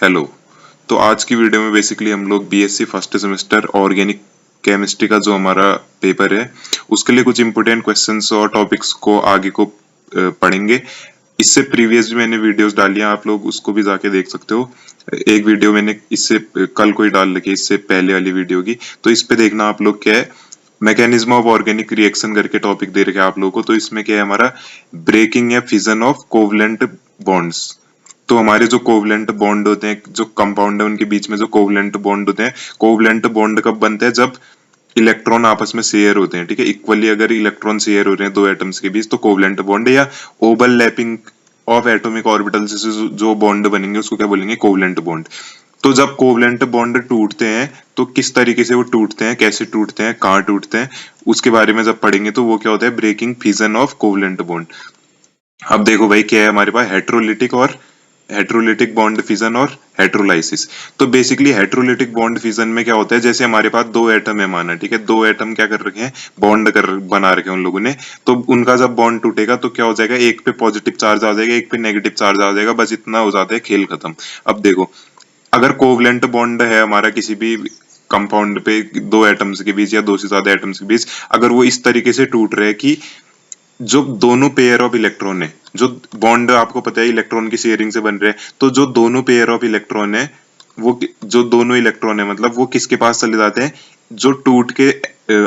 Hello. तो आज की वीडियो में बेसिकली हम लोग BSc first semester organic chemistry का जो हमारा पेपर है उसके लिए कुछ इंपॉर्टेंट क्वेश्चंस और टॉपिक्स को आगे को पढ़ेंगे। इससे प्रीवियस भी मैंने वीडियोस डाली हैं, आप लोग उसको भी जाके देख सकते हो। एक वीडियो मैंने इससे कल को ही डाल रखी है, इससे पहले वाली वीडियो की। तो इस पे देखना आप लोग क्या है, मैकेनिज्म ऑफ ऑर्गेनिक रिएक्शन करके टॉपिक दे रखे हैं आप लोगों को। तो इसमें क्या है हमारा, ब्रेकिंग या फिजन ऑफ कोवलेंट बॉन्ड्स। तो हमारे जो कोवलेंट बॉन्ड होते हैं, जो कंपाउंड है उनके बीच में जो कोवलेंट बॉन्ड होते हैं, कोवलेंट बॉन्ड कब बनते हैं, जब इलेक्ट्रॉन आपस में शेयर होते हैं। ठीक है, इक्वली अगर इलेक्ट्रॉन शेयर हो रहे हैं दो एटम्स के बीच तो कोवलेंट बॉन्ड, या ओवरलैपिंग ऑफ एटॉमिक ऑर्बिटल से जो बॉन्ड बनेंगे उसको क्या बोलेंगे, कोवलेंट बॉन्ड। तो जब कोवलेंट बॉन्ड टूटते हैं तो किस तरीके से वो टूटते हैं, कैसे टूटते हैं, कहाँ टूटते हैं, उसके बारे में जब पढ़ेंगे तो वो क्या होता है, breaking fission of covalent bond. अब देखो भाई क्या है हमारे पास, हेट्रोलिटिक बॉन्ड फिजन और हेट्रोलाइसिस। तो बेसिकली हेट्रोलिटिक बॉन्ड फिजन में क्या होता है, जैसे हमारे पास दो एटम है माना, ठीक है, दो एटम क्या कर रखे हैं, बॉन्ड कर बना रखे हैं उन लोगों ने। तो उनका जब बॉन्ड टूटेगा तो क्या हो जाएगा, एक पे पॉजिटिव चार्ज आ जाएगा, एक पे नेगेटिव चार्ज आ जाएगा, बस इतना हो जाता है, खेल खत्म। अब देखो, अगर कोवलेंट बॉन्ड है हमारा किसी भी कंपाउंड पे दो एटम्स के बीच या दो से ज्यादा एटम्स के बीच, अगर वो इस तरीके से टूट रहे हैं कि जो दोनों पेयर ऑफ इलेक्ट्रॉन है, जो बॉन्ड आपको पता है इलेक्ट्रॉन की शेयरिंग से बन रहे हैं, तो जो दोनों पेयर ऑफ इलेक्ट्रॉन है वो जो दोनों इलेक्ट्रॉन है मतलब वो किसके पास चले जाते हैं, जो टूट के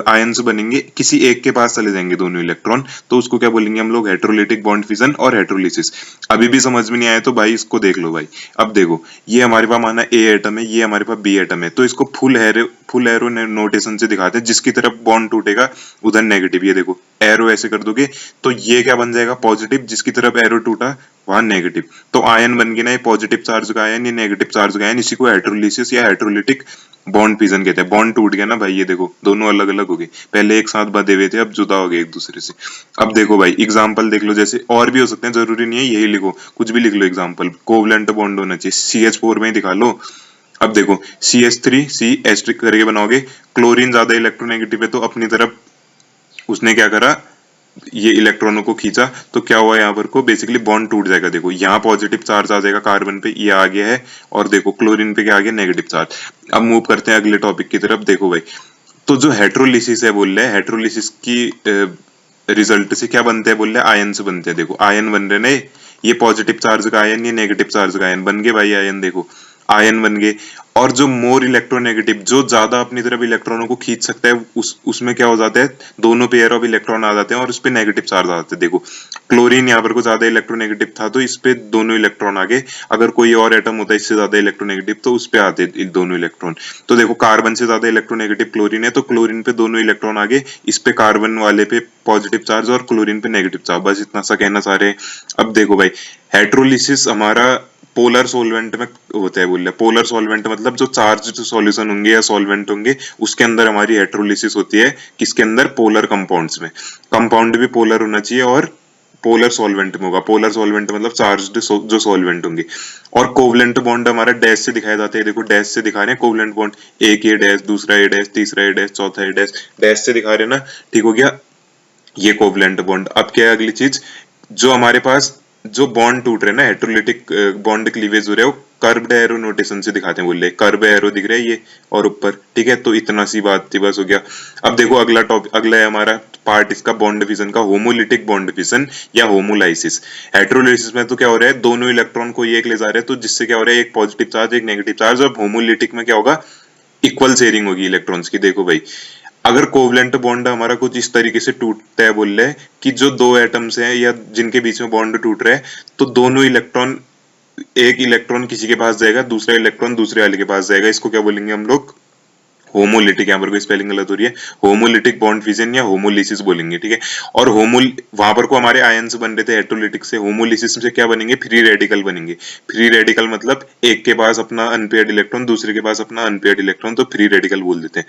आयंस बनेंगे किसी एक के पास चले जाएंगे दोनों इलेक्ट्रॉन। तो उसको क्या बोलेंगे हम लोग, हेट्रोलिटिक बॉन्ड फिजन और हेट्रोलिसिस। अभी भी समझ में नहीं आया तो भाई इसको देख लो भाई। अब देखो, ये हमारे पास माना ए एटम है, ये हमारे पास बी एटम है, तो इसको फुल एरो नोटेशन से दिखाते हैं, जिसकी तरफ बॉन्ड टूटेगा उधर नेगेटिव। ये देखो एरो ऐसे कर दोगे तो ये क्या बन जाएगा, पॉजिटिव, जिसकी तरफ एरो टूटा वहां नेगेटिव। तो आयन बन गया ना, ये पॉजिटिव चार्ज का आयन, ये नेगेटिव चार्ज का आयन, इसी को हेट्रोलिसिस या हेट्रोलिटिक बॉन्ड फिजन कहते हैं। बॉन्ड टूट गया ना भाई, ये देखो दोनों अलग अलग हो गए, पहले एक साथ बंधे हुए थे अब जुदा हो गए एक दूसरे से। अब देखो भाई एग्जांपल देख लो, जैसे और भी हो सकते हैं, जरूरी नहीं है यही लिखो, कुछ भी लिख लो एग्जांपल। कोवलेंट बॉन्ड होना चाहिए, CH4 में ही दिखा लो। अब देखो CH3 C एस्ट्रिक करके बनाओगे, क्लोरीन ज्यादा इलेक्ट्रोनेगेटिव है तो अपनी तरफ उसने क्या करा, ये इलेक्ट्रॉनों को खींचा, तो क्या हुआ यहाँ पर को, बेसिकली बॉन्ड टूट जाएगा। देखो यहाँ पॉजिटिव चार्ज आ जाएगा कार्बन पे, ये आ गया है, और देखो क्लोरीन पे क्या आ गया, नेगेटिव चार्ज। अब मूव करते हैं अगले टॉपिक की तरफ। देखो भाई, तो जो हेट्रोलिसिस है बोल रहे हैं, हेट्रोलिसिस की रिजल्ट से क्या बनते हैं बोल रहे हैं, आयन से बनते हैं। देखो आयन बन रहे ना, ये पॉजिटिव चार्ज का आयन, ये नेगेटिव चार्ज का आयन बन गए भाई, आयन देखो आयन बन गए। और जो मोर इलेक्ट्रोनेगेटिव, जो ज्यादा अपनी तरफ इलेक्ट्रॉनों को खींच सकता है, उसमें क्या हो जाता है, दोनों पेयर ऑफ इलेक्ट्रॉन आ जाते हैं और उस पे नेगेटिव चार्ज आ जाते हैं। देखो क्लोरीन यहाँ पर को ज्यादा इलेक्ट्रोनेगेटिव था तो इस पे दोनों इलेक्ट्रॉन आ गए, अगर कोई और एटम होता है इससे ज्यादा इलेक्ट्रोनेगेटिव तो उस पे आते दोनों इलेक्ट्रॉन। तो देखो कार्बन से ज्यादा इलेक्ट्रोनेगेटिव क्लोरीन है तो क्लोरीन पे दोनों इलेक्ट्रॉन आ गए, इस पे कार्बन वाले पे पॉजिटिव चार्ज और क्लोरीन पे नेगेटिव चार्ज, बस इतना सा कहना चाह रहे हैं। अब देखो भाई, हेट्रोलिसिस हमारा पोलर सॉल्वेंट में होता है बोल रहे, पोलर सॉल्वेंट मतलब जो चार्ज सॉल्यूशन होंगे या सॉल्वेंट होंगे उसके अंदर हमारी हेट्रोलिसिस होती है, किसके अंदर, पोलर कंपाउंड्स में। कंपाउंड भी पोलर होना चाहिए और पोलर सॉल्वेंट में होगा, पोलर सॉल्वेंट मतलब चार्ज्ड जो सॉल्वेंट होंगे। और कोवलेंट बॉन्ड हमारा डैश से दिखाया जाता है, देखो डैश से दिखा रहे हैं कोवलेंट बॉन्ड, एक ये डैश, दूसरा ये डैश, तीसरा ये डैश, चौथा ये डैश, डैश से दिखा रहे हैं ना, ठीक हो गया ये कोवलेंट बॉन्ड। अब क्या है अगली चीज, जो हमारे पास जो बॉन्ड टूट रहे हैं ना, हेट्रोलिटिक बॉन्ड क्लीवेज हो रहा है, वो कर्व्ड एरो नोटेशन से दिखाते हैं, बोले कर्व एरो दिख रहा है ये और ऊपर, ठीक है। तो इतना सी बात थी, बस हो गया। अब देखो अगला टॉपिक, अगला है हमारा पार्ट इसका बॉन्ड फिजन का, होमोलिटिक बॉन्ड फिजन या होमोलाइसिस। हेट्रोलाइसिस में तो क्या हो रहा है, दोनों इलेक्ट्रॉन को एक ले जा रहे हैं, तो जिससे क्या हो रहा है, एक पॉजिटिव चार्ज एक नेगेटिव चार्ज। और होमोलिटिक में क्या होगा, इक्वल शेयरिंग होगी इलेक्ट्रॉन्स की। देखो भाई, अगर कोवलेंट बॉन्ड हमारा कुछ इस तरीके से टूटता है बोल रहे कि जो दो एटम्स हैं या जिनके बीच में बॉन्ड टूट रहा है, तो दोनों इलेक्ट्रॉन, एक इलेक्ट्रॉन किसी के पास जाएगा, दूसरा इलेक्ट्रॉन दूसरे वाले के पास जाएगा, इसको क्या बोलेंगे हम लोग, होमोलिटिक। यहाँ पर कोई स्पेलिंग गलत हो रही है, होमोलिटिक बॉन्ड फिजन या होमोलिसिस बोलेंगे, ठीक है। और वहां पर को हमारे आयन्स बन रहे थे हेट्रोलिटिक से, होमोलिसिस से क्या बनेंगे, फ्री रेडिकल बनेंगे। फ्री रेडिकल मतलब एक के पास अपना अनपेयर्ड इलेक्ट्रॉन, दूसरे के पास अपना अनपेयर्ड इलेक्ट्रॉन, तो फ्री रेडिकल बोल देते हैं।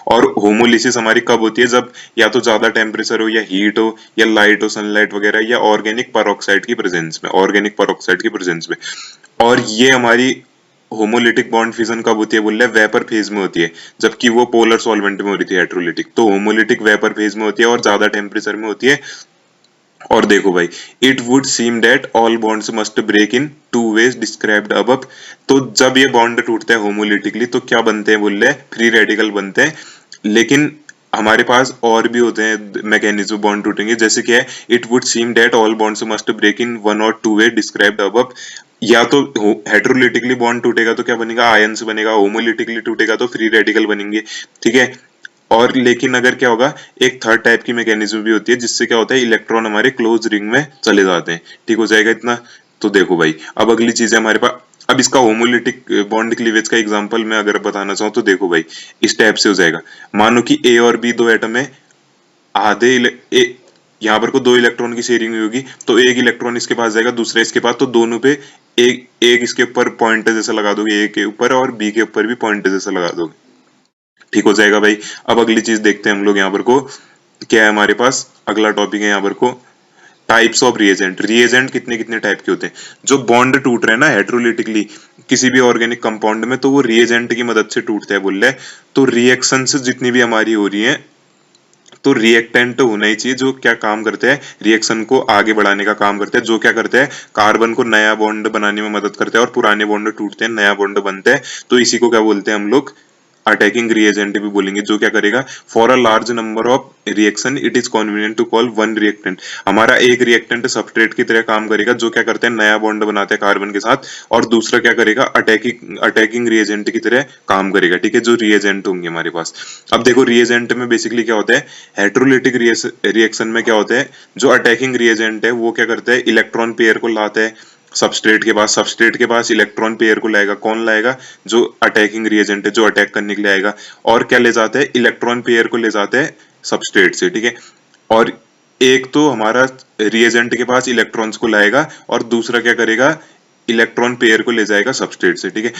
और होमोलिसिस हमारी कब होती है, जब या तो ज्यादा टेम्परेचर हो, या हीट हो, या लाइट हो, सनलाइट वगैरह, या ऑर्गेनिक पेरोक्साइड की प्रेजेंस में, ऑर्गेनिक पेरोक्साइड की प्रेजेंस में। और ये हमारी होमोलिटिक बॉन्ड फिजन कब होती है बोल रहे, वेपर फेज में होती है, जबकि वो पोलर सॉल्वेंट में हो रही थी हेट्रोलिटिक। तो होमोलिटिक वेपर फेज में होती है और ज्यादा टेम्परेचर में होती है, और देखो भाई, it would seem that all bonds must break in two ways described above. तो जब ये बॉन्ड टूटता है होमोलिटिकली तो क्या बनते हैं बोल रहे हैं, फ्री रेडिकल बनते हैं। लेकिन हमारे पास और भी होते हैं मैकेनिज्म बॉन्ड टूटेंगे, जैसे क्या है, it would seem that all bonds must break in one और टू वे डिस्क्राइब्ड अबव। या तो हेट्रोलिटिकली बॉन्ड टूटेगा तो क्या बनेगा, आयंस बनेगा, होमोलिटिकली टूटेगा तो फ्री रेडिकल बनेंगे, ठीक है। और लेकिन अगर क्या होगा, एक थर्ड टाइप की मैकेनिज्म भी होती है जिससे क्या होता है, इलेक्ट्रॉन हमारे क्लोज रिंग में चले जाते हैं, ठीक हो जाएगा इतना। तो देखो भाई, अब अगली चीज है हमारे पास, अब इसका होमोलिटिक बॉन्ड क्लीवेज का एग्जांपल मैं अगर बताना चाहूँ तो देखो भाई, इस टाइप से हो जाएगा। मानो कि ए और बी दो एटम है, आधे यहाँ पर को दो इलेक्ट्रॉन की शेयरिंग होगी, तो एक इलेक्ट्रॉन इसके पास जाएगा, दूसरा इसके पास, तो दोनों पे एक एक इसके ऊपर पॉइंट जैसा लगा दोगे, ए के ऊपर और बी के ऊपर भी पॉइंट जैसा लगा दोगे, ठीक हो जाएगा भाई। अब अगली चीज देखते हैं हम लोग यहाँ पर को, क्या है हमारे पास अगला टॉपिक है यहाँ पर को, टाइप्स ऑफ रिएजेंट। रिएजेंट कितने कितने टाइप के होते हैं, जो बॉन्ड टूट रहे हैं ना हेट्रोलिटिकली किसी भी ऑर्गेनिक कंपाउंड में, तो वो रिएजेंट की मदद से टूटता है बोल रहे हैं। तो रिएक्शंस जितनी भी हमारी हो रही है, तो रिएक्टेंट होना ही चाहिए जो क्या काम करते हैं, रिएक्शन को आगे बढ़ाने का काम करते हैं, जो क्या करते हैं, कार्बन को नया बॉन्ड बनाने में मदद करते हैं और पुराने बॉन्ड टूटते हैं, नया बॉन्ड बनते हैं। तो इसी को क्या बोलते हैं हम लोग, अटैकिंग रिएजेंट भी बोलेंगे, जो क्या करेगा, for a large number of reaction it is convenient to call one reactant. हमारा एक रिएक्टेंट सबस्ट्रेट की तरह काम करेगा, जो क्या करते हैं, नया बॉन्ड बनाते हैं कार्बन के साथ, और दूसरा क्या करेगा, अटैकिंग अटैकिंग रिएजेंट की तरह काम करेगा, ठीक है, जो रिएजेंट होंगे हमारे पास। अब देखो रिएजेंट में बेसिकली क्या होता है, हेट्रोलिटिक रिएक्शन में क्या होता है, जो अटैकिंग रिएजेंट है वो क्या करता है, इलेक्ट्रॉन पेयर को लाता है सबस्ट्रेट के पास, सबस्ट्रेट के पास इलेक्ट्रॉन पेयर को लाएगा, कौन लाएगा, जो अटैकिंग रिएजेंट है, जो अटैक करने के लिए आएगा, और क्या ले जाता है, इलेक्ट्रॉन पेयर को ले जाता है सबस्ट्रेट से, ठीक है। और एक तो हमारा रिएजेंट के पास इलेक्ट्रॉन्स को लाएगा और दूसरा क्या करेगा, इलेक्ट्रॉन पेयर को ले जाएगा सबस्ट्रेट से, ठीक है।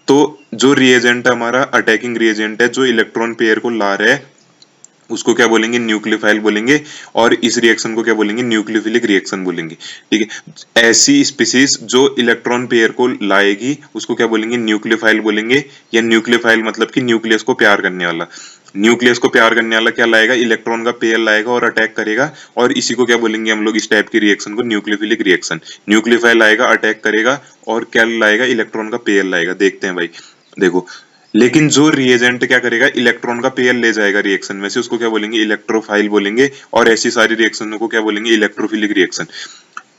तो जो रिएजेंट हमारा अटैकिंग रिएजेंट है, जो इलेक्ट्रॉन पेयर को ला रहा है, उसको क्या बोलेंगे, न्यूक्लियोफाइल बोलेंगे, और इस रिएक्शन को क्या बोलेंगे, न्यूक्लियोफिलिक रिएक्शन बोलेंगे, ठीक है। ऐसी स्पीसीज जो इलेक्ट्रॉन पेयर को लाएगी उसको क्या बोलेंगे, न्यूक्लियोफाइल बोलेंगे, या न्यूक्लियोफाइल मतलब कि न्यूक्लियस को प्यार करने वाला। न्यूक्लियस को प्यार करने वाला क्या लाएगा, इलेक्ट्रॉन का पेयर लाएगा और अटैक करेगा, और इसी को क्या बोलेंगे हम लोग, इस टाइप की रिएक्शन को न्यूक्लियोफिलिक रिएक्शन। न्यूक्लियोफाइल आएगा, अटैक करेगा, और क्या लाएगा, इलेक्ट्रॉन का पेयर लाएगा। देखते हैं भाई, देखो, लेकिन जो रिएजेंट क्या करेगा, इलेक्ट्रॉन का पेयर ले जाएगा रिएक्शन में से, उसको क्या बोलेंगे, इलेक्ट्रोफाइल बोलेंगे, और ऐसी सारी रिएक्शनों को क्या बोलेंगे, इलेक्ट्रोफिलिक रिएक्शन।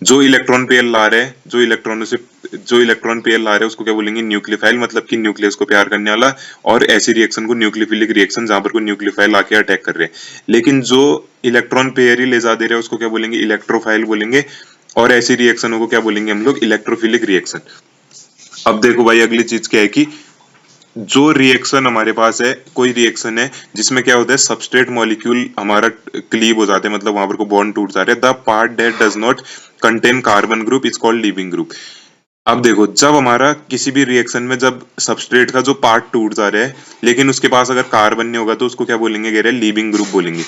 जो इलेक्ट्रॉन पेयर ला रहे हैं, जो इलेक्ट्रॉन पेयर ला रहे हैं उसको क्या बोलेंगे, न्यूक्लियोफाइल, मतलब कि न्यूक्लियस को प्यार करने वाला, और ऐसी रिएक्शन को न्यूक्लियोफिलिक रिएक्शन, जहां पर को न्यूक्लियोफाइल आके अटैक कर रहे हैं। लेकिन जो इलेक्ट्रॉन पेयर ही ले जा दे रहे हैं उसको क्या बोलेंगे, इलेक्ट्रोफाइल बोलेंगे, और ऐसी रिएक्शनों को क्या बोलेंगे हम लोग, इलेक्ट्रोफिलिक रिएक्शन। अब देखो भाई, अगली चीज क्या है कि जो रिएक्शन हमारे पास है, कोई रिएक्शन है जिसमें क्या होता है, सबस्ट्रेट मॉलिक्यूल हमारा क्लीव हो जाते हैं, मतलब वहां पर को बॉन्ड टूट जा रहे हैं, the part that does not contain carbon group is called leaving group. अब देखो, जब हमारा किसी भी रिएक्शन में जब सबस्ट्रेट का जो पार्ट टूट जा रहा है लेकिन उसके पास अगर कार्बन नहीं होगा तो उसको क्या बोलेंगे, कह रहे हैं लीविंग ग्रुप बोलेंगे।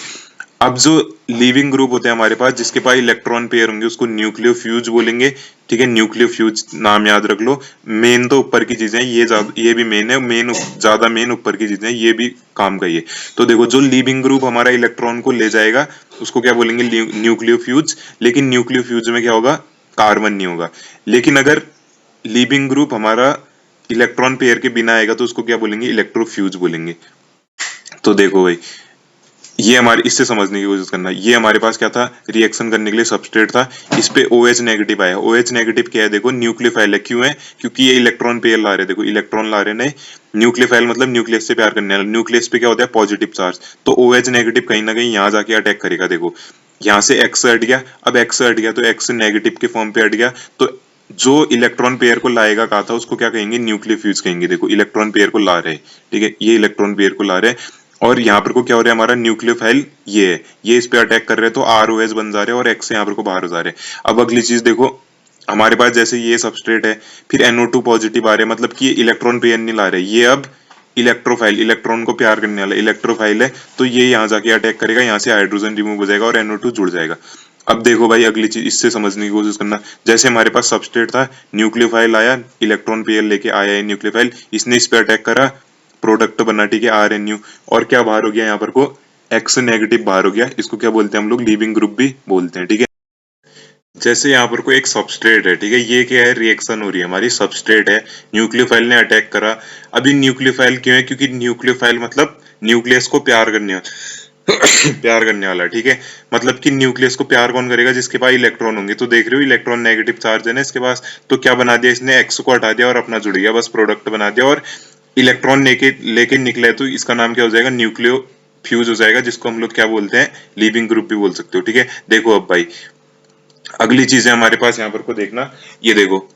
अब जो लीविंग ग्रुप होते हैं हमारे पास, जिसके पास इलेक्ट्रॉन पेयर होंगे, उसको न्यूक्लियोफ्यूज बोलेंगे, ठीक है। न्यूक्लियोफ्यूज नाम याद रख लो। मेन तो ऊपर की चीजें, ये भी मेन है, ज्यादा मेन ऊपर की चीजें, ये भी काम का ही है। तो देखो, जो लीविंग ग्रुप हमारा इलेक्ट्रॉन को ले जाएगा उसको क्या बोलेंगे, न्यूक्लियोफ्यूज। लेकिन न्यूक्लियोफ्यूज में क्या होगा, कार्बन नहीं होगा। लेकिन अगर लीविंग ग्रुप हमारा इलेक्ट्रॉन पेयर के बिना आएगा तो उसको क्या बोलेंगे, इलेक्ट्रोफ्यूज बोलेंगे। तो देखो भाई, ये हमारे, इससे समझने की कोशिश करना, ये हमारे पास क्या था, रिएक्शन करने के लिए सबस्ट्रेट था, इस पे OH नेगेटिव आया। OH नेगेटिव क्या है, देखो न्यूक्लियोफाइल है, क्यों है, क्योंकि ये इलेक्ट्रॉन पेयर ला रहे हैं, देखो इलेक्ट्रॉन ला रहे हैं। न्यूक्लियोफाइल मतलब न्यूक्लियस से प्यार करने वाला, न्यूक्लियस पे क्या होता है, पॉजिटिव चार्ज, तो OH नेगेटिव कहीं ना कहीं यहाँ जाके अटैक करेगा। देखो यहाँ से X हट गया, अब X हट गया तो X नेगेटिव के फॉर्म पे हट गया, तो जो इलेक्ट्रॉन पेयर को लाएगा कहा था उसको क्या कहेंगे, न्यूक्लियोफ्यूज कहेंगे। देखो इलेक्ट्रॉन पेयर को ला रहे हैं, ठीक है, ये इलेक्ट्रॉन पेयर को ला रहे हैं, और यहाँ पर को क्या हो रहा है, हमारा न्यूक्लियोफाइल ये है, ये इस पे अटैक कर रहे हैं, तो ROH बन जा रहे हैं और X यहाँ पर को बाहर हो जा रहे हैं। अब अगली चीज देखो, हमारे पास जैसे ये सबस्ट्रेट है, फिर NO2 पॉजिटिव आ रहे हैं, मतलब कि ये इलेक्ट्रॉन पेयर नहीं ला रहे, ये अब इलेक्ट्रोफाइल, इलेक्ट्रॉन को प्यार करने वाला इलेक्ट्रोफाइल है, तो ये यहाँ जाके अटैक करेगा, यहाँ से हाइड्रोजन रिमूव हो जाएगा और NO2 जुड़ जाएगा। अब देखो भाई, अगली चीज इससे समझने की कोशिश करना, जैसे हमारे पास सबस्ट्रेट था, न्यूक्लियोफाइल आया, इलेक्ट्रॉन पेयर लेके आया है न्यूक्लियोफाइल, इसने इस पे अटैक करा, प्रोडक्ट बना, ठीक है, RNU, और क्या बाहर हो गया, यहाँ पर को X नेगेटिव बाहर हो गया, इसको क्या बोलते हैं हम लोग, लीविंग ग्रुप भी बोलते हैं, ठीक है। जैसे यहाँ पर कोई एक सबस्ट्रेट है, ठीक है, ये क्या है, रिएक्शन हो रही है हमारी, सबस्ट्रेट है, न्यूक्लियोफाइल ने अटैक करा। अभी न्यूक्लियोफाइल क्यों है, क्योंकि न्यूक्लियोफाइल मतलब न्यूक्लियस को प्यार करने प्यार करने वाला, ठीक है, मतलब कि न्यूक्लियस को प्यार कौन करेगा, जिसके पास इलेक्ट्रॉन होंगे। तो देख रहे हो इलेक्ट्रॉन नेगेटिव चार्ज है ना इसके पास, तो क्या बना दिया इसने, एक्स को हटा दिया और अपना जुड़ गया, बस प्रोडक्ट बना दिया, और इलेक्ट्रॉन लेके लेके निकला है, तो इसका नाम क्या हो जाएगा, न्यूक्लियो फ्यूज हो जाएगा, जिसको हम लोग क्या बोलते हैं, लीविंग ग्रुप भी बोल सकते हो, ठीक है। देखो अब भाई अगली चीज है हमारे पास यहाँ पर को देखना, ये देखो,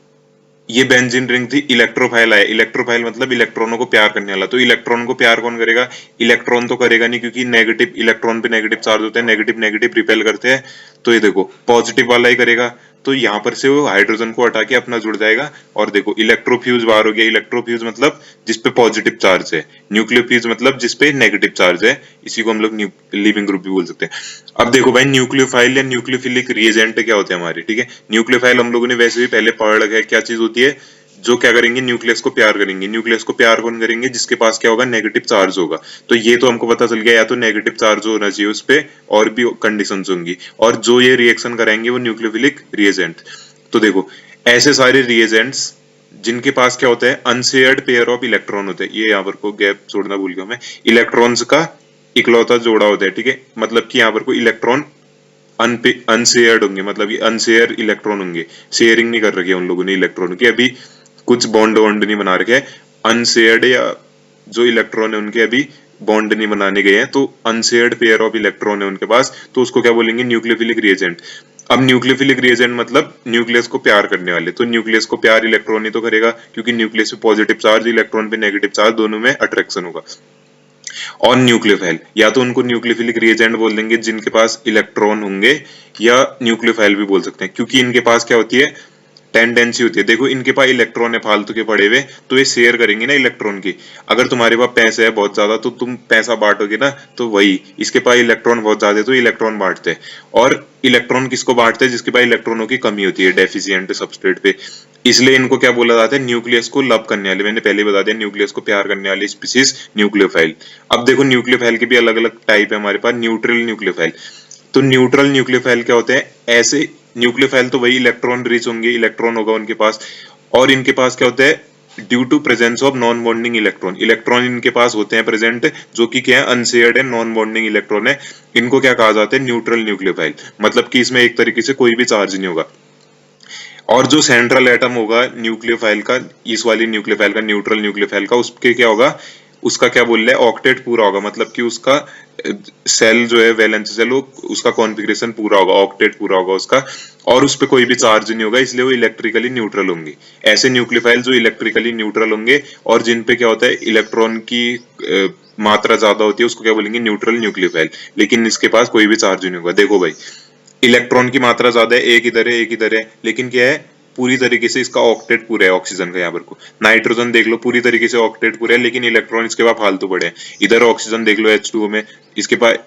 ये बेंजीन रिंग थी, इलेक्ट्रोफाइल आया, इलेक्ट्रोफाइल मतलब इलेक्ट्रॉनों को प्यार करने वाला। तो इलेक्ट्रॉन को प्यार कौन करेगा, इलेक्ट्रॉन तो करेगा नहीं, क्योंकि नेगेटिव इलेक्ट्रॉन पे नेगेटिव चार्ज होते हैं, नेगेटिव नेगेटिव रिपेल करते हैं, तो ये देखो पॉजिटिव वाला ही करेगा। तो यहाँ पर से वो हाइड्रोजन को हटा के अपना जुड़ जाएगा, और देखो इलेक्ट्रोफ्यूज बाहर हो गया, इलेक्ट्रोफ्यूज मतलब जिसपे पॉजिटिव चार्ज है, न्यूक्लियोफ्यूज मतलब जिसपे नेगेटिव चार्ज है, इसी को हम लोग लीविंग ग्रुप भी बोल सकते हैं। अब देखो भाई न्यूक्लियोफाइल या न्यूक्लियोफिलिक रिएजेंट क्या होते हैं हमारे, ठीक है। न्यूक्लियोफाइल हम लोगों ने वैसे भी पहले पढ़ रखा है, क्या चीज होती है, जो क्या करेंगे, न्यूक्लियस को प्यार करेंगे। न्यूक्लियस को प्यार कौन करेंगे, जिसके पास क्या होगा, नेगेटिव चार्ज होगा। तो ये तो हमको पता चल गया, या तो नेगेटिव चार्ज होना चाहिए उस पे, और भी कंडीशंस होंगी, और जो ये रिएक्शन कराएंगे वो न्यूक्लियोफिलिक रिएजेंट। तो देखो ऐसे सारे रिएजेंट्स जिनके पास क्या होता है, अनशेयर्ड पेयर ऑफ इलेक्ट्रॉन होते हैं, ये यहाँ पर को गैप छोड़ना भूल गया मैं, इलेक्ट्रॉन्स का इकलौता जोड़ा होता है, ठीक है, मतलब कि यहाँ पर कोई इलेक्ट्रॉन अनशेयर्ड होंगे, मतलब ये अनशेयर इलेक्ट्रॉन होंगे, शेयरिंग नहीं कर रखी है उन लोगों ने इलेक्ट्रॉन की, अभी कुछ बॉन्ड वॉन्ड नहीं बना रखे हैं, अनशेयर्ड या जो इलेक्ट्रॉन है उनके अभी बॉन्ड नहीं बनाने गए हैं, तो अनशेयर्ड पेयर ऑफ इलेक्ट्रॉन है उनके पास, तो उसको क्या बोलेंगे, न्यूक्लियोफिलिक रिएजेंट। अब न्यूक्लियोफिलिक रिएजेंट मतलब न्यूक्लियस को प्यार करने वाले, तो न्यूक्लियस को प्यार इलेक्ट्रॉन ही तो करेगा, क्योंकि न्यूक्लियस पे पॉजिटिव चार्ज, इलेक्ट्रॉन पे नेगेटिव चार्ज, दोनों में अट्रैक्शन होगा। और न्यूक्लियोफाइल, या तो उनको न्यूक्लियोफिलिक रिएजेंट बोल देंगे जिनके पास इलेक्ट्रॉन होंगे, या न्यूक्लियोफाइल भी बोल सकते हैं, क्योंकि इनके पास क्या होती है, टेंडेंसी होती है। देखो इनके पास इलेक्ट्रॉन है फालतू के पड़े हुए, तो ये शेयर करेंगे ना इलेक्ट्रॉन की। अगर तुम्हारे पास पैसे है बहुत ज्यादा, तो तुम पैसा बांटोगे ना, तो वही इसके पास इलेक्ट्रॉन बहुत ज्यादा है, तो इलेक्ट्रॉन बांटते हैं। और इलेक्ट्रॉन किसको बांटते हैं, जिसके पास इलेक्ट्रॉनों की कमी होती है, डेफिशिएंट सबस्ट्रेट पे। इसलिए इनको क्या बोला जाता है, न्यूक्लियस को लव करने वाले, मैंने पहले बता दिया, न्यूक्लियस को प्यार करने वाली स्पीसीज न्यूक्लियोफाइल। अब देखो न्यूक्लियोफाइल के भी अलग अलग टाइप है हमारे पास, न्यूट्रल न्यूक्लियोफाइल। तो न्यूट्रल न्यूक्लियोफाइल क्या होते हैं, ऐसे न्यूक्लियोफाइल तो वही इलेक्ट्रॉन रिच होंगे, इलेक्ट्रॉन होगा उनके पास, और इनके पास क्या होता है, due to presence of non bonding electron, electron इनके पास होते हैं प्रेजेंट, जो कि क्या है, अनशेयर्ड है, नॉन बॉन्डिंग इलेक्ट्रॉन है। इनको क्या कहा जाता है, न्यूट्रल न्यूक्लियोफाइल, मतलब कि इसमें एक तरीके से कोई भी चार्ज नहीं होगा। और जो सेंट्रल एटम होगा न्यूक्लियोफाइल का, इस वाली न्यूक्लियोफाइल का, न्यूट्रल न्यूक्लियोफाइल का, उसके क्या होगा, उसका क्या बोल रहे हैं, ऑक्टेट पूरा होगा, मतलब कि उसका सेल जो है, वैलेंस सेल, उसका कॉन्फ़िगरेशन पूरा होगा, ऑक्टेट पूरा होगा उसका, और उस पे कोई भी चार्ज नहीं होगा, इसलिए वो इलेक्ट्रिकली न्यूट्रल होंगे। ऐसे न्यूक्लियोफाइल जो इलेक्ट्रिकली न्यूट्रल होंगे, और जिन पे क्या होता है, इलेक्ट्रॉन की मात्रा ज्यादा होती है, उसको क्या बोलेंगे, न्यूट्रल न्यूक्लियोफाइल, लेकिन इसके पास कोई भी चार्ज नहीं होगा। देखो भाई इलेक्ट्रॉन की मात्रा ज्यादा है, एक इधर है एक इधर है, लेकिन क्या है, पूरी तरीके से इसका ऑक्टेट पूरा है, ऑक्सीजन का यहाँ पर को, नाइट्रोजन देख लो पूरी तरीके से ऑक्टेट पूरा है, लेकिन इलेक्ट्रॉन इसके पास फालतू पड़े हैं। इधर ऑक्सीजन देख लो H2O में, इसके पास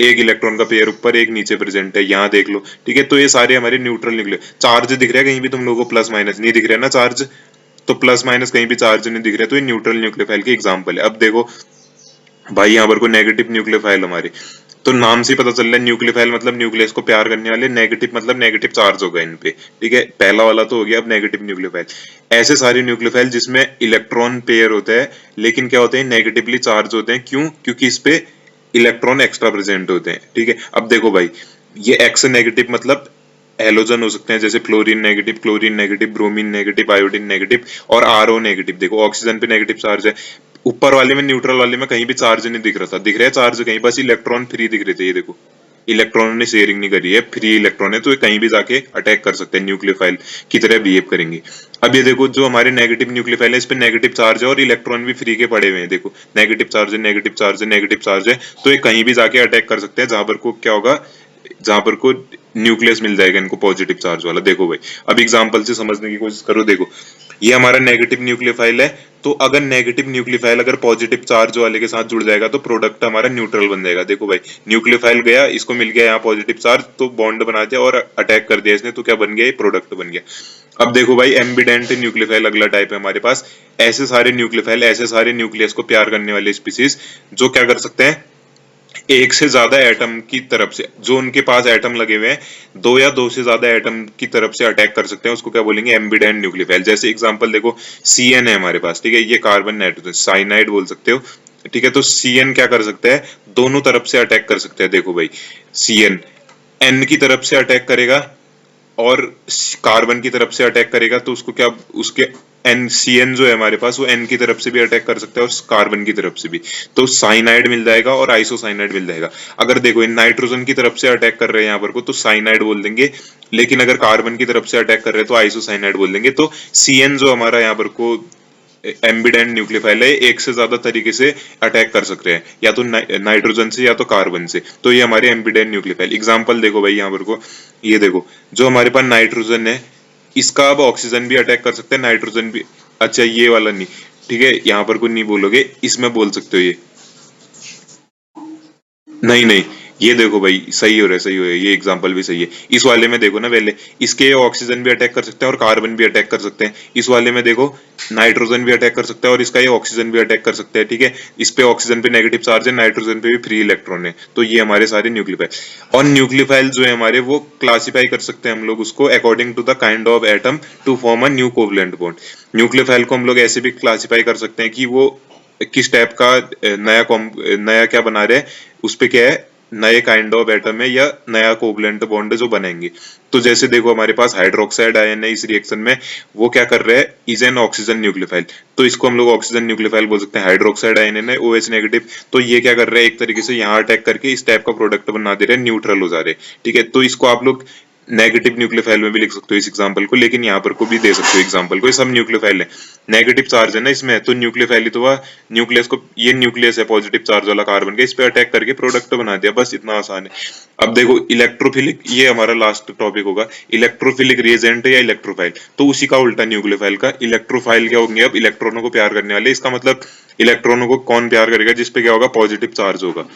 एक इलेक्ट्रॉन का पेयर ऊपर एक नीचे प्रेजेंट है, यहाँ देख लो, ठीक है। तो ये सारे हमारे न्यूट्रल निकले। चार्ज दिख रहा है कहीं भी तुम लोगों को, प्लस माइनस नहीं दिख रहा है ना चार्ज, तो प्लस माइनस कहीं भी चार्ज नहीं दिख रहा है, तो ये न्यूट्रल न्यूक्लियोफाइल की एग्जाम्पल है। अब देखो भाई यहाँ पर कोई नेगेटिव न्यूक्लियोफाइल हमारे, तो नाम से पता चल रहा है न्यूक्लियोफाइल मतलब न्यूक्लियस को प्यार करने वाले, नेगेटिव मतलब नेगेटिव चार्ज होगा इन पे, ठीक है। पहला वाला तो हो गया, अब नेगेटिव न्यूक्लियोफाइल, ऐसे सारे न्यूक्लियोफाइल जिसमें इलेक्ट्रॉन पेयर होता है, लेकिन क्या होते हैं, नेगेटिवली चार्ज होते हैं। क्यों, क्योंकि इस पे इलेक्ट्रॉन एक्स्ट्रा प्रेजेंट होते हैं, ठीक है। अब देखो भाई ये एक्स नेगेटिव मतलब हेलोजन हो सकते हैं, जैसे chlorine negative, bromine negative, iodine negative, और आरओ नेगेटिव। देखो ऑक्सीजन पे नेगेटिव चार्ज है, ऊपर वाले में न्यूट्रल वाले में कहीं भी चार्ज नहीं दिख रहा था, दिख रहा है चार्ज कहीं, बस इलेक्ट्रॉन फ्री दिख रहे थे। ये देखो इलेक्ट्रॉन ने शेयरिंग नहीं करी है, फ्री इलेक्ट्रॉन है, तो ये कहीं भी जाके अटैक कर सकते हैं, न्यूक्लियोफाइल की तरह बिहेव करेंगे। अब ये देखो जो हमारे नेगेटिव न्यूक्लियोफाइल है, इस पे नेगेटिव चार्ज है और इलेक्ट्रॉन भी फ्री के पड़े हुए हैं, देखो नेगेटिव चार्ज है, नेगेटिव चार्ज है, नेगेटिव चार्ज है, तो ये कहीं भी जाके अटैक कर सकते हैं, जहां पर को क्या होगा, जहां पर को न्यूक्लियस मिल जाएगा इनको पॉजिटिव चार्ज वाला। देखो भाई अब एग्जांपल से समझने की कोशिश करो, देखो ये हमारा नेगेटिव न्यूक्लियोफाइल है, तो अगर नेगेटिव न्यूक्लियोफाइल अगर पॉजिटिव चार्ज वाले के साथ जुड़ जाएगा, तो प्रोडक्ट हमारा न्यूट्रल बन जाएगा। देखो भाई न्यूक्लियोफाइल गया, इसको मिल गया यहाँ पॉजिटिव चार्ज, तो बॉन्ड बना दिया और अटैक कर दिया इसने, तो क्या बन गया, ये प्रोडक्ट बन गया। अब देखो भाई एम्बिडेंट न्यूक्लियोफाइल अगला टाइप है हमारे पास, ऐसे सारे न्यूक्लियोफाइल, ऐसे सारे न्यूक्लियस को प्यार करने वाले स्पीसीज जो क्या कर सकते हैं, एक से ज्यादा एटम की तरफ से, जो उनके पास एटम लगे हुए हैं, दो या दो से ज्यादा एटम की तरफ से अटैक कर सकते हैं, उसको क्या बोलेंगे, एम्बिडेंट न्यूक्लियोफाइल। जैसे एग्जांपल देखो, सीएन है हमारे पास, ठीक है, ये कार्बन नाइट्रोजन साइनाइड बोल सकते हो, ठीक है। तो सीएन क्या कर सकता है, दोनों तरफ से अटैक कर सकता है। देखो भाई, सीएन एन की तरफ से अटैक करेगा और कार्बन की तरफ से अटैक करेगा, तो उसको क्या, उसके एन सी एन जो है हमारे पास, वो एन की तरफ से भी अटैक कर सकता है और कार्बन की तरफ से भी, तो साइनाइड मिल जाएगा और आइसोसाइनाइड मिल जाएगा। अगर देखो इन नाइट्रोजन की तरफ से अटैक कर रहे हैं यहाँ पर को, तो साइनाइड बोल देंगे, लेकिन अगर कार्बन की तरफ से अटैक कर रहे हैं तो आइसोसाइनाइड बोल देंगे। तो सी एन जो हमारा यहाँ पर को एम्बिडेंट न्यूक्लियोफाइल है, एक से ज्यादा तरीके से अटैक कर सकते हैं, या तो नाइट्रोजन से या तो कार्बन से, तो ये हमारे एम्बिडेंट न्यूक्लियोफाइल। एग्जांपल देखो भाई यहाँ पर को, ये देखो जो हमारे पास नाइट्रोजन है, इसका अब ऑक्सीजन भी अटैक कर सकते हैं, नाइट्रोजन भी, अच्छा ये वाला नहीं, ठीक है, यहाँ पर को नहीं बोलोगे, इसमें बोल सकते हो ये, नहीं नहीं, ये देखो भाई सही हो रहा है, सही हो रहा है, ये एग्जांपल भी सही है। इस वाले में देखो ना, पहले इसके ऑक्सीजन भी अटैक कर सकते हैं और कार्बन भी अटैक कर सकते हैं। इस वाले में देखो नाइट्रोजन भी अटैक कर सकता है और इसका ये ऑक्सीजन भी अटैक कर सकते हैं, ठीक है। इस पे ऑक्सीजन पे नेगेटिव चार्ज है, नाइट्रोजन पे भी फ्री इलेक्ट्रॉन है, तो ये हमारे सारे न्यूक्लियोफाइल। और न्यूक्लियोफाइल जो है हमारे, वो क्लासिफाई कर सकते हैं हम लोग उसको according to the kind of atom to form a new covalent bond. Nucleophile को हम लोग ऐसे भी क्लासिफाई कर सकते हैं कि वो किस टाइप का नया क्या बना रहे हैं, उस पे क्या है, नए काइंड ऑफ एटम है या नया कोवलेंट बॉन्ड जो बनाएंगे। तो जैसे देखो हमारे पास हाइड्रोक्साइड आयन है इस रिएक्शन में, वो क्या कर रहा है, इज एन ऑक्सीजन न्यूक्लियोफाइल, तो इसको हम लोग ऑक्सीजन न्यूक्लियोफाइल बोल सकते हैं। हाइड्रोक्साइड आयन है OH नेगेटिव, तो ये क्या कर रहा है, एक तरीके से यहाँ अटैक करके इस टाइप का प्रोडक्ट बना दे रहे हैं, न्यूट्रल हो जा रहे हैं, ठीक है। तो इसको आप लोग नेगेटिव न्यूक्लियोफाइल में भी लिख सकते हो इस एग्जांपल को, लेकिन यहाँ पर को भी दे सकते हो एग्जांपल को, ये सब न्यूक्लियोफाइल है, नेगेटिव चार्ज है ना इसमें, तो न्यूक्लियोफाइल ही तो हुआ। न्यूक्लियस को, ये न्यूक्लियस है पॉजिटिव चार्ज वाला कार्बन का, इस पे अटैक करके प्रोडक्ट बना दिया, बस इतना आसान है। अब देखो इलेक्ट्रोफिलिक, ये हमारा लास्ट टॉपिक होगा, इलेक्ट्रोफिलिक रिएजेंट या इलेक्ट्रोफाइल, तो उसी का उल्टा न्यूक्लियोफाइल का। इलेक्ट्रोफाइल क्या होंगे, अब इलेक्ट्रॉनों को प्यार करने वाले, इसका मतलब इलेक्ट्रॉनों को कौन प्यार करेगा, जिसपे क्या होगा, पॉजिटिव चार्ज होगा।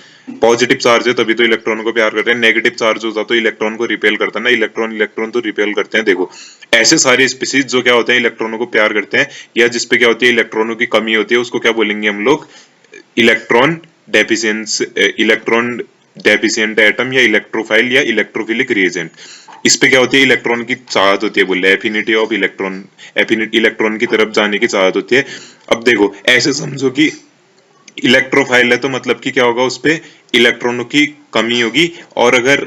पॉजिटिव चार्ज है तभी तो इलेक्ट्रॉनों को प्यार करते हैं, नेगेटिव चार्ज होता तो इलेक्ट्रॉन को रिपेल करता ना, इलेक्ट्रॉन इलेक्ट्रॉन तो रिपेल करते हैं। देखो ऐसे सारे स्पीसीज जो क्या होते हैं, इलेक्ट्रॉनों को प्यार करते हैं, या जिसपे क्या होती है, इलेक्ट्रॉनों की कमी होती है, उसको क्या बोलेंगे हम लोग, इलेक्ट्रॉन डेफिशिएंस, इलेक्ट्रॉन डेफिशिएंट एटम या इलेक्ट्रोफाइल या इलेक्ट्रोफिलिक रिएजेंट। इस पे क्या होती है, इलेक्ट्रॉन की चाहत होती है, बोले affinity of electron, affinity electron की तरफ जाने की चाहत होती है। अब देखो ऐसे समझो कि इलेक्ट्रोफाइल है तो मतलब कि क्या होगा, उस पे इलेक्ट्रॉनों की कमी होगी, और अगर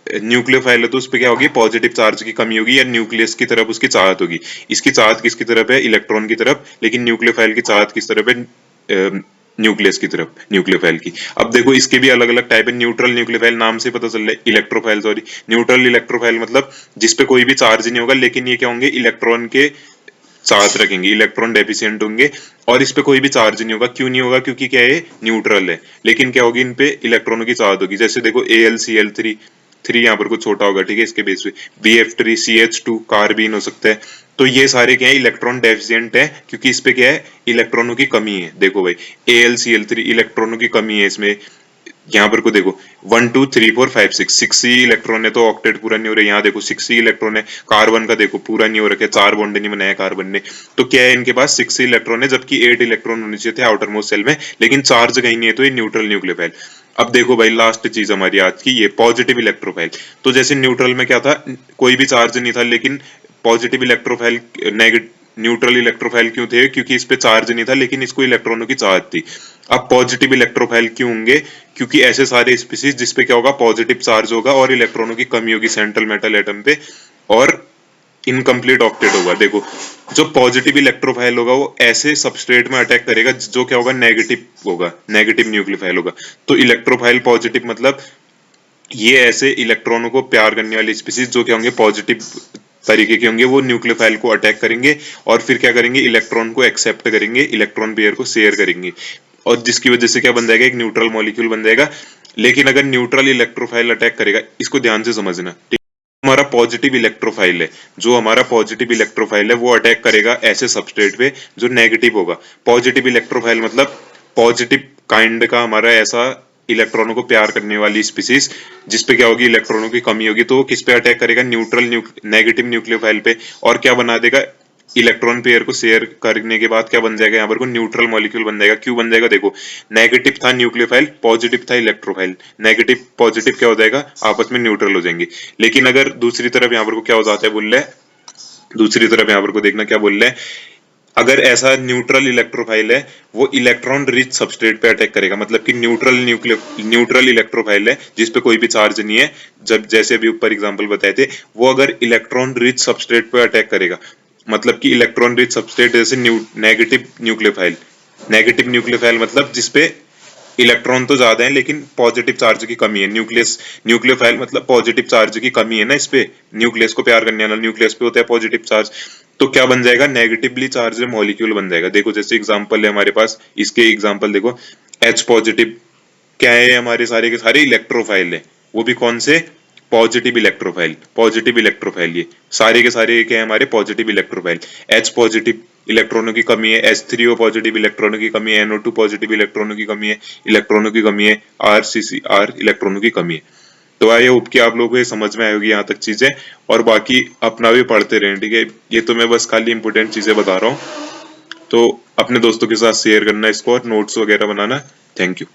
न्यूक्लियोफाइल है तो उस पे क्या होगी, पॉजिटिव चार्ज की कमी होगी, या न्यूक्लियस की तरफ उसकी चाहत होगी। इसकी चाहत किसकी तरफ है, इलेक्ट्रॉन की तरफ, लेकिन न्यूक्लियोफाइल की चाहत किस तरफ है, न्यूक्लियस की तरफ, न्यूक्लियोफाइल की। अब देखो इसके भी अलग अलग टाइप है, न्यूट्रल न्यूक्लियोफाइल नाम से पता चल रहा है, इलेक्ट्रोफाइल सॉरी, न्यूट्रल इलेक्ट्रोफाइल मतलब जिसपे कोई भी चार्ज नहीं होगा, लेकिन ये क्या होंगे, इलेक्ट्रॉन के चार्ज रखेंगे, इलेक्ट्रॉन डेफिशिएंट होंगे, और इस पे कोई भी चार्ज नहीं होगा। क्यों नहीं होगा, क्योंकि क्या है, न्यूट्रल है, लेकिन क्या होगी, इन पे इलेक्ट्रॉनों की चार्ज होगी। जैसे देखो AlCl3, थ्री यहाँ पर कुछ छोटा होगा, ठीक है, इसके बेस पे BF3 CH2 कार्बीन हो सकता है। तो ये सारे क्या है, इलेक्ट्रॉन डेफिशिएंट है, क्योंकि इस पे क्या है, इलेक्ट्रॉनों की कमी है। देखो भाई AlCl3 इलेक्ट्रॉनों की कमी है इसमें, यहाँ पर को देखो 1 2 3 4 5 6 ही इलेक्ट्रॉन है, तो ऑक्टेट पूरा नहीं हो रहा है। यहाँ देखो 6 ही इलेक्ट्रॉन है, कार्बन का देखो पूरा नहीं हो रखा है, 4 बॉन्ड नहीं बनाया कार्बन ने, तो क्या है, इनके पास 6 ही इलेक्ट्रॉन है, जबकि 8 इलेक्ट्रॉन होने चाहिए थे आउटर मोस्ट सेल में, लेकिन चार्ज कहीं नहीं है, तो ये न्यूट्रल न्यूक्लियोफाइल। अब देखो भाई लास्ट चीज हमारी आज की, ये पॉजिटिव इलेक्ट्रोफाइल। तो जैसे न्यूट्रल में क्या था, कोई भी चार्ज नहीं था, लेकिन positive electrophile, negative neutral electrophile क्यों थे, क्योंकि इस पे चार्ज नहीं था, लेकिन इसको इलेक्ट्रॉनों की चाहत थी। अब पॉजिटिव इलेक्ट्रोफाइल क्यों होंगे, क्योंकि ऐसे सारे स्पीसीज जिसपे क्या होगा, पॉजिटिव चार्ज होगा और इलेक्ट्रॉनों की कमी होगी सेंट्रल मेटल एटम पे, और इनकम्प्लीट ऑक्टेट होगा। देखो जो पॉजिटिव इलेक्ट्रोफाइल होगा वो ऐसे सबस्ट्रेट में अटैक करेगा जो क्या होगा, नेगेटिव होगा, नेगेटिव न्यूक्लियोफाइल होगा। तो इलेक्ट्रोफाइल पॉजिटिव मतलब ये ऐसे इलेक्ट्रॉनों को प्यार करने वाले स्पीसीज जो क्या होंगे, पॉजिटिव तरीके के होंगे, वो न्यूक्लियोफाइल को अटैक करेंगे और फिर क्या करेंगे, इलेक्ट्रॉन को एक्सेप्ट करेंगे, इलेक्ट्रॉन पेयर को शेयर करेंगे, और जिसकी वजह से क्या बन जाएगा, एक न्यूट्रल मॉलिक्यूल बन जाएगा। लेकिन अगर न्यूट्रल इलेक्ट्रोफाइल अटैक करेगा, इसको ध्यान से समझना, ठीक, हमारा पॉजिटिव इलेक्ट्रोफाइल है, जो हमारा पॉजिटिव इलेक्ट्रोफाइल है वो अटैक करेगा ऐसे सबस्ट्रेट पे जो नेगेटिव होगा। पॉजिटिव इलेक्ट्रोफाइल मतलब पॉजिटिव काइंड का हमारा ऐसा इलेक्ट्रॉनों को प्यार करने वाली स्पीसीज जिसपे क्या होगी, इलेक्ट्रॉनों की कमी होगी, तो किस पे अटैक करेगा, न्यूट्रल नेगेटिव न्यूक्लियोफाइल पे, और क्या बना देगा, इलेक्ट्रॉन पेयर को शेयर करने के बाद क्या बन जाएगा, यहाँ पर को न्यूट्रल मॉलिक्यूल बन जाएगा। क्यों बन जाएगा, देखो नेगेटिव था न्यूक्लियोफाइल, पॉजिटिव था इलेक्ट्रोफाइल, नेगेटिव पॉजिटिव क्या हो जाएगा, आपस में न्यूट्रल हो जाएंगे। लेकिन अगर दूसरी तरफ यहाँ पर को क्या हो जाता है, बोल रहे हैं दूसरी तरफ यहाँ पर को देखना क्या बोल रहे हैं, अगर ऐसा न्यूट्रल इलेक्ट्रोफाइल है वो इलेक्ट्रॉन रिच सबस्ट्रेट पे अटैक करेगा, मतलब कि न्यूट्रल इलेक्ट्रोफाइल है जिसपे कोई भी चार्ज नहीं है, जब जैसे अभी ऊपर एग्जांपल बताए थे, वो अगर इलेक्ट्रॉन रिच सबस्ट्रेट पे अटैक करेगा, मतलब कि इलेक्ट्रॉन रिच सबस्ट्रेट जैसे नेगेटिव न्यूक्लियोफाइल मतलब जिसपे इलेक्ट्रॉन तो ज्यादा है लेकिन पॉजिटिव चार्ज की कमी है, न्यूक्लियोफाइल मतलब पॉजिटिव चार्ज की कमी है ना, इस पे न्यूक्लियस को प्यार करने वाला न्यूक्लियस पे होता है पॉजिटिव चार्ज, तो क्या बन जाएगा, नेगेटिवली चार्ज मॉलिक्यूल बन जाएगा। देखो जैसे एग्जांपल है हमारे पास, इसके एग्जांपल देखो, H पॉजिटिव क्या है, हमारे सारे के सारे इलेक्ट्रोफाइल है, वो भी कौन से, पॉजिटिव इलेक्ट्रोफाइल, ये सारे के सारे क्या है हमारे पॉजिटिव इलेक्ट्रोफाइल। H पॉजिटिव इलेक्ट्रॉनों की कमी है, H3O पॉजिटिव इलेक्ट्रॉनों की कमी है, NO2 पॉजिटिव इलेक्ट्रॉनों की कमी है, RCCR इलेक्ट्रॉनों की कमी है। तो आई होप कि आप लोगों को ये समझ में आएगी यहाँ तक चीजें, और बाकी अपना भी पढ़ते रहें, ठीक है। ये तो मैं बस खाली इंपोर्टेंट चीजें बता रहा हूँ, तो अपने दोस्तों के साथ शेयर करना इसको और नोट्स वगैरह बनाना। Thank you.